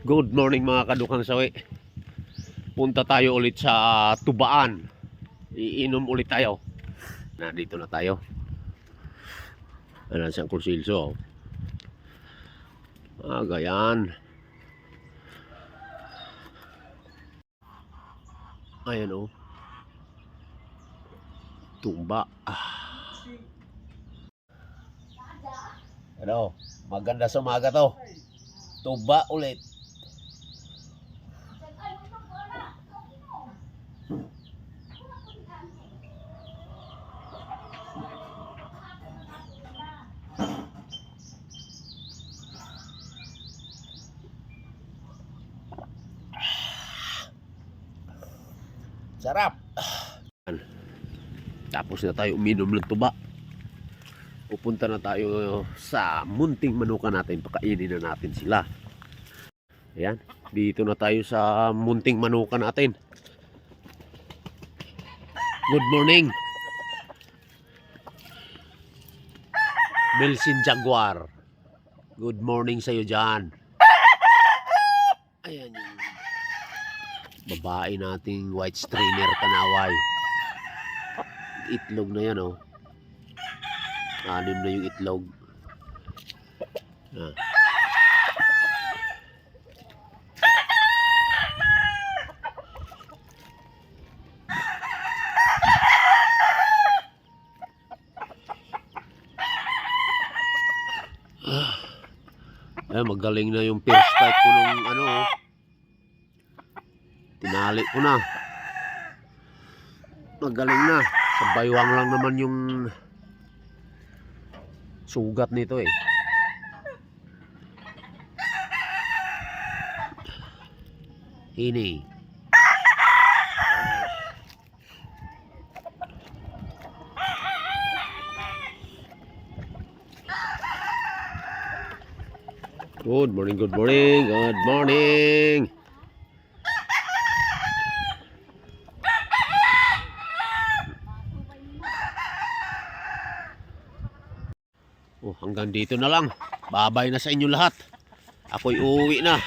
Good morning mga kadukang sawi. Punta tayo ulit sa Tubaan. Iinom ulit tayo. Dito na tayo. Ayan siyang kursilso. Gayan. Ayan o. Tumba. Ano? Maganda sa umaga to. Tuba ulit. Sarap. Tapos na tayo uminom ng tuba. Pupunta na tayo sa munting manuka natin. Pakainin na natin sila. Ayan. Dito na tayo sa munting manuka natin. Good morning. Belsin Jaguar. Good morning sa'yo dyan. Ayan yung babae nating white strainer kanaway. Itlog na yan oh. 6 na yung itlog. Magaling na yung first fight ko nung ano oh. Tinali ko na. Magaling na. Sa baywang lang naman yung sugat nito eh. Ini. Good morning, good morning, good morning. Hanggang dito na lang. Babay na sa inyo lahat. Ako'y uuwi na.